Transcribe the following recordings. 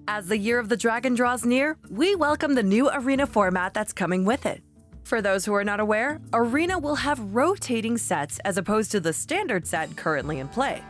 As the Year of the Dragon draws near, we welcome the new Arena format that's coming with it. For those who are not aware, Arena will have rotating sets as opposed to the standard set currently in play.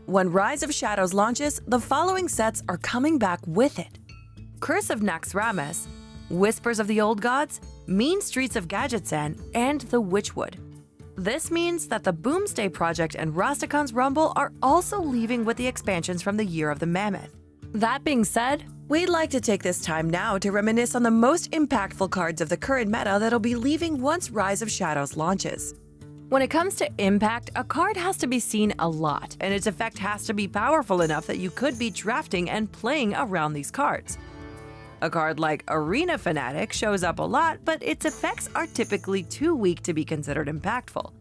When Rise of Shadows launches, the following sets are coming back with it: Curse of Naxxramas, Whispers of the Old Gods, Mean Streets of Gadgetzan, and the Witchwood. This means that the Boomsday Project and Rastakhan's Rumble are also leaving with the expansions from the Year of the Mammoth. That being said, we'd like to take this time now to reminisce on the most impactful cards of the current meta that'll be leaving once Rise of Shadows launches. When it comes to impact, a card has to be seen a lot, and its effect has to be powerful enough that you could be drafting and playing around these cards. A card like Arena Fanatic shows up a lot, but its effects are typically too weak to be considered impactful.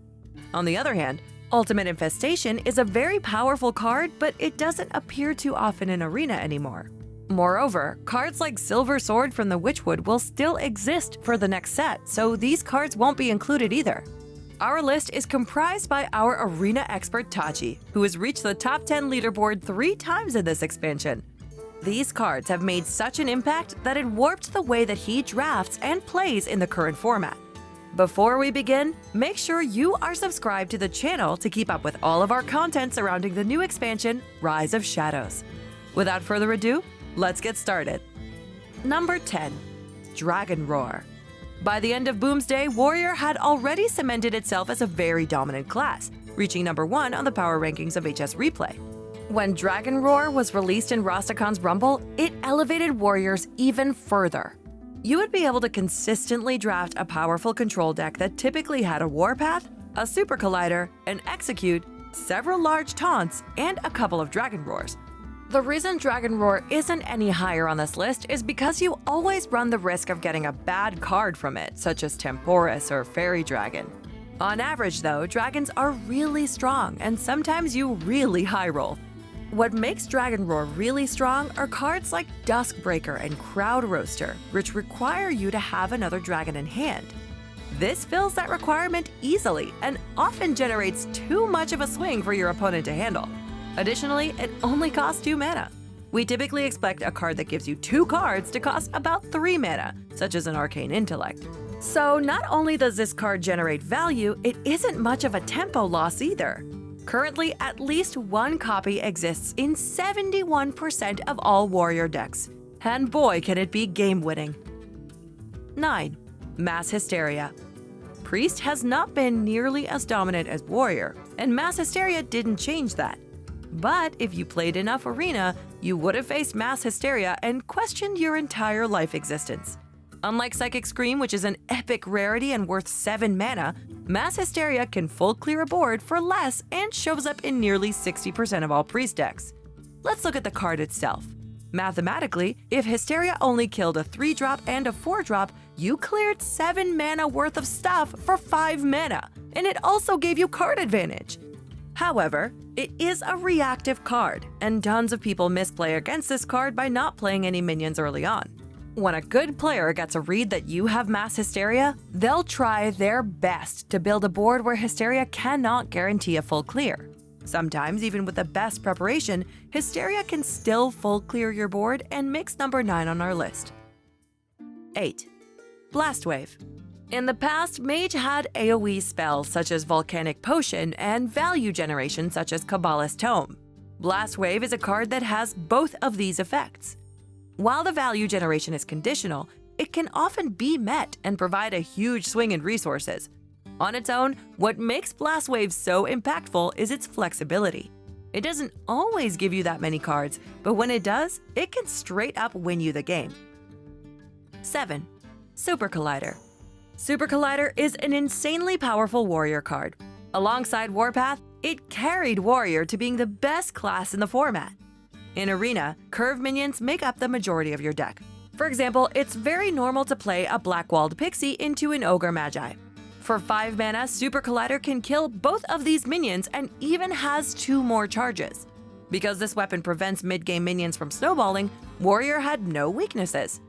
On the other hand, Ultimate Infestation is a very powerful card, but it doesn't appear too often in Arena anymore. Moreover, cards like Silver Sword from the Witchwood will still exist for the next set, so these cards won't be included either. Our list is comprised by our Arena expert Tachi, who has reached the top 10 leaderboard 3 times in this expansion. These cards have made such an impact that it warped the way that he drafts and plays in the current format. Before we begin, make sure you are subscribed to the channel to keep up with all of our content surrounding the new expansion, Rise of Shadows. Without further ado, let's get started. Number 10. Dragon Roar. By the end of Boomsday, Warrior had already cemented itself as a very dominant class, reaching number 1 on the power rankings of HS Replay. When Dragon Roar was released in Rastakhan's Rumble, it elevated Warriors even further. You would be able to consistently draft a powerful control deck that typically had a Warpath, a Supercollider, an Execute, several large taunts, and a couple of Dragon Roars. The reason Dragon Roar isn't any higher on this list is because you always run the risk of getting a bad card from it, such as Temporis or Fairy Dragon. On average though, dragons are really strong, and sometimes you really high roll. What makes Dragon Roar really strong are cards like Duskbreaker and Crowd Roaster, which require you to have another dragon in hand. This fills that requirement easily and often generates too much of a swing for your opponent to handle. Additionally, it only costs 2 mana. We typically expect a card that gives you 2 cards to cost about 3 mana, such as an Arcane Intellect. So not only does this card generate value, it isn't much of a tempo loss either. Currently, at least 1 copy exists in 71% of all Warrior decks. And boy, can it be game-winning. 9. Mass Hysteria. Priest has not been nearly as dominant as Warrior, and Mass Hysteria didn't change that. But if you played enough Arena, you would have faced Mass Hysteria and questioned your entire life existence. Unlike Psychic Scream, which is an epic rarity and worth 7 mana, Mass Hysteria can full clear a board for less and shows up in nearly 60% of all Priest decks. Let's look at the card itself. Mathematically, if Hysteria only killed a 3-drop and a 4-drop, you cleared 7 mana worth of stuff for 5 mana, and it also gave you card advantage. However, it is a reactive card, and tons of people misplay against this card by not playing any minions early on. When a good player gets a read that you have Mass Hysteria, they'll try their best to build a board where Hysteria cannot guarantee a full clear. Sometimes, even with the best preparation, Hysteria can still full clear your board and makes number 9 on our list. 8. Blast Wave. In the past, Mage had AoE spells such as Volcanic Potion and value generation such as Kabbalist Tome. Blast Wave is a card that has both of these effects. While the value generation is conditional, it can often be met and provide a huge swing in resources. On its own, what makes Blast Wave so impactful is its flexibility. It doesn't always give you that many cards, but when it does, it can straight up win you the game. 7. Supercollider. Supercollider is an insanely powerful Warrior card. Alongside Warpath, it carried Warrior to being the best class in the format. In Arena, curve minions make up the majority of your deck. For example, it's very normal to play a Blackwalled Pixie into an Ogre Magi. For 5 mana, Supercollider can kill both of these minions and even has 2 more charges. Because this weapon prevents mid-game minions from snowballing, Warrior had no weaknesses.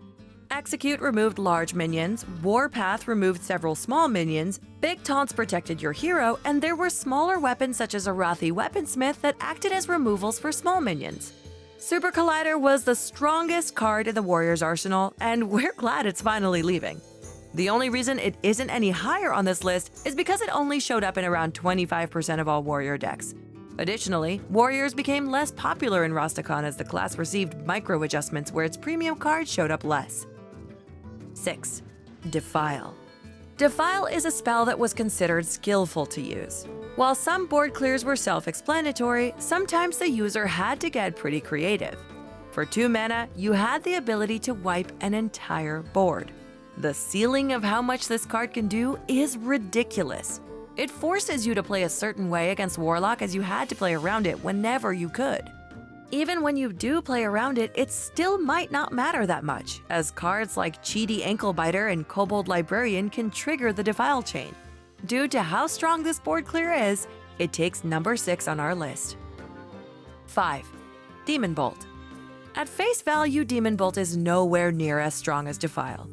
Execute removed large minions, Warpath removed several small minions, big taunts protected your hero, and there were smaller weapons such as Arathi Weaponsmith that acted as removals for small minions. Supercollider was the strongest card in the Warriors' arsenal, and we're glad it's finally leaving. The only reason it isn't any higher on this list is because it only showed up in around 25% of all Warrior decks. Additionally, Warriors became less popular in Rastakhan as the class received micro-adjustments where its premium cards showed up less. 6. Defile. Defile is a spell that was considered skillful to use. While some board clears were self-explanatory, sometimes the user had to get pretty creative. For 2 mana, you had the ability to wipe an entire board. The ceiling of how much this card can do is ridiculous. It forces you to play a certain way against Warlock as you had to play around it whenever you could. Even when you do play around it, it still might not matter that much, as cards like Cheaty Anklebiter and Kobold Librarian can trigger the Defile chain. Due to how strong this board clear is, it takes number 6 on our list. 5. Demon Bolt. At face value, Demon Bolt is nowhere near as strong as Defile.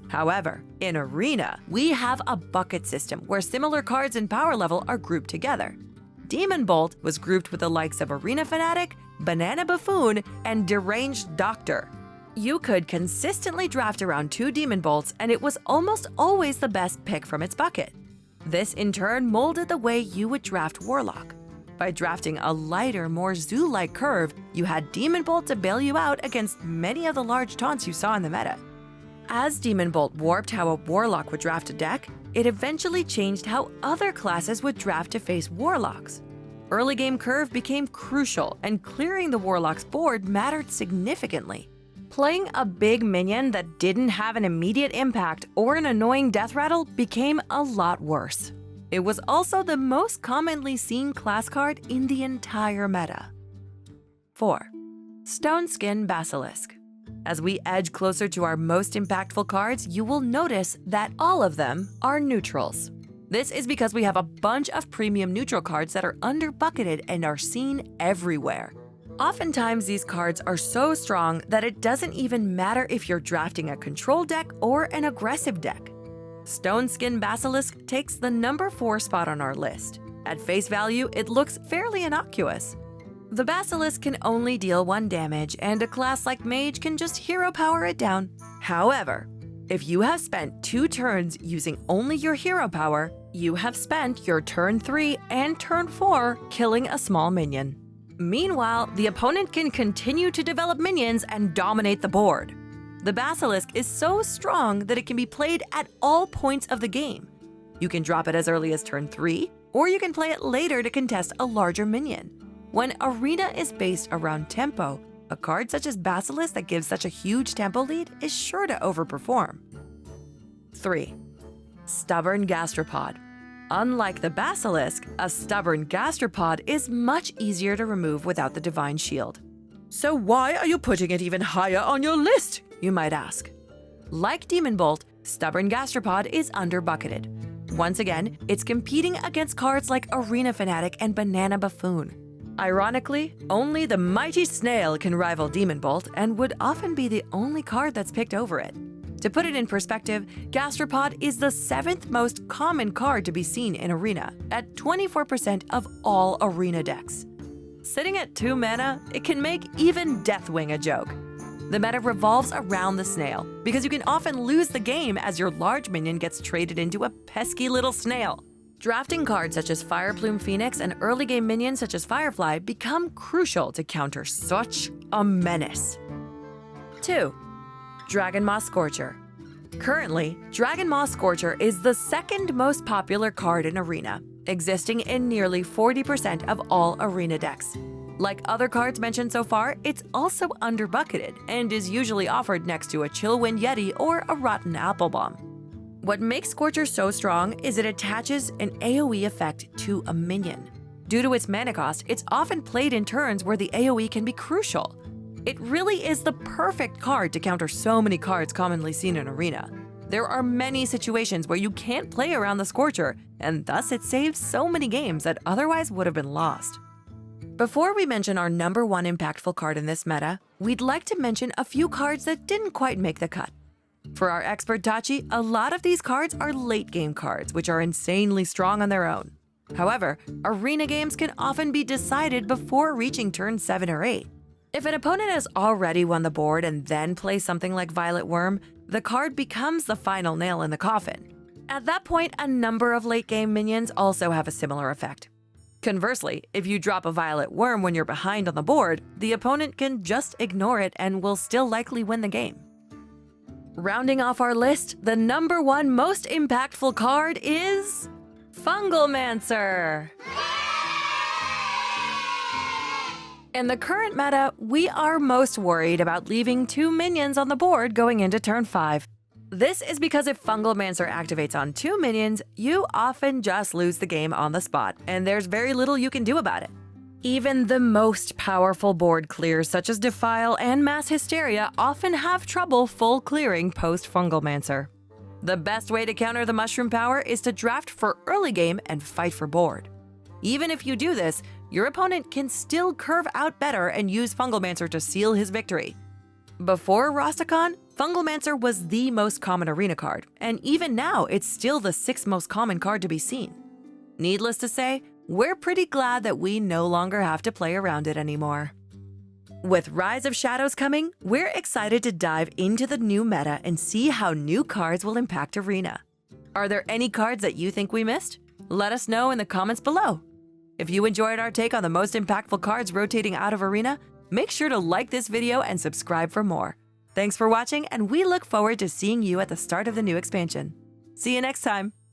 However, in Arena, we have a bucket system where similar cards in power level are grouped together. Demon Bolt was grouped with the likes of Arena Fanatic, Banana Buffoon, and Deranged Doctor. You could consistently draft around 2 Demon Bolts, and it was almost always the best pick from its bucket. This in turn molded the way you would draft Warlock. By drafting a lighter, more zoo-like curve, you had Demon Bolt to bail you out against many of the large taunts you saw in the meta. As Demon Bolt warped how a Warlock would draft a deck, it eventually changed how other classes would draft to face Warlocks. Early game curve became crucial, and clearing the Warlock's board mattered significantly. Playing a big minion that didn't have an immediate impact or an annoying death rattle became a lot worse. It was also the most commonly seen class card in the entire meta. 4. Stoneskin Basilisk. As we edge closer to our most impactful cards, you will notice that all of them are neutrals. This is because we have a bunch of premium neutral cards that are under-bucketed and are seen everywhere. Oftentimes, these cards are so strong that it doesn't even matter if you're drafting a control deck or an aggressive deck. Stoneskin Basilisk takes the number 4 spot on our list. At face value, it looks fairly innocuous. The Basilisk can only deal 1 damage, and a class like Mage can just hero power it down. However, if you have spent 2 turns using only your hero power, you have spent your turn 3 and turn 4 killing a small minion. Meanwhile, the opponent can continue to develop minions and dominate the board. The Basilisk is so strong that it can be played at all points of the game. You can drop it as early as turn 3, or you can play it later to contest a larger minion. When Arena is based around tempo, a card such as Basilisk that gives such a huge tempo lead is sure to overperform. 3. Stubborn Gastropod. Unlike the Basilisk, a stubborn Gastropod is much easier to remove without the Divine Shield. So why are you putting it even higher on your list, you might ask? Like Demon Bolt, Stubborn Gastropod is under-bucketed. Once again, it's competing against cards like Arena Fanatic and Banana Buffoon. Ironically, only the Mighty Snail can rival Demon Bolt and would often be the only card that's picked over it. To put it in perspective, Gastropod is the 7th most common card to be seen in Arena, at 24% of all Arena decks. Sitting at 2 mana, it can make even Deathwing a joke. The meta revolves around the snail, because you can often lose the game as your large minion gets traded into a pesky little snail. Drafting cards such as Fireplume Phoenix and early game minions such as Firefly become crucial to counter such a menace. 2. Dragon Ma Scorcher. Currently, Dragon Ma Scorcher is the 2nd most popular card in Arena, existing in nearly 40% of all Arena decks. Like other cards mentioned so far, it's also under-bucketed and is usually offered next to a Chillwind Yeti or a Rotten Apple Bomb. What makes Scorcher so strong is it attaches an AoE effect to a minion. Due to its mana cost, it's often played in turns where the AoE can be crucial. It really is the perfect card to counter so many cards commonly seen in Arena. There are many situations where you can't play around the Scorcher, and thus it saves so many games that otherwise would have been lost. Before we mention our number 1 impactful card in this meta, we'd like to mention a few cards that didn't quite make the cut. For our expert Tachi, a lot of these cards are late game cards, which are insanely strong on their own. However, arena games can often be decided before reaching turn 7 or 8. If an opponent has already won the board and then plays something like Violet Worm, the card becomes the final nail in the coffin. At that point, a number of late game minions also have a similar effect. Conversely, if you drop a Violet Worm when you're behind on the board, the opponent can just ignore it and will still likely win the game. Rounding off our list, the number 1 most impactful card is Fungalmancer. In the current meta, we are most worried about leaving 2 minions on the board going into turn 5. This is because if Fungalmancer activates on 2 minions, you often just lose the game on the spot, and there's very little you can do about it. Even the most powerful board clears such as Defile and Mass Hysteria often have trouble full clearing post Fungalmancer. The best way to counter the mushroom power is to draft for early game and fight for board. Even if you do this, your opponent can still curve out better and use Fungalmancer to seal his victory. Before Rastakhan, Fungalmancer was the most common arena card, and even now it's still the 6th most common card to be seen. Needless to say, we're pretty glad that we no longer have to play around it anymore. With Rise of Shadows coming, we're excited to dive into the new meta and see how new cards will impact Arena. Are there any cards that you think we missed? Let us know in the comments below. If you enjoyed our take on the most impactful cards rotating out of Arena, make sure to like this video and subscribe for more. Thanks for watching, and we look forward to seeing you at the start of the new expansion. See you next time!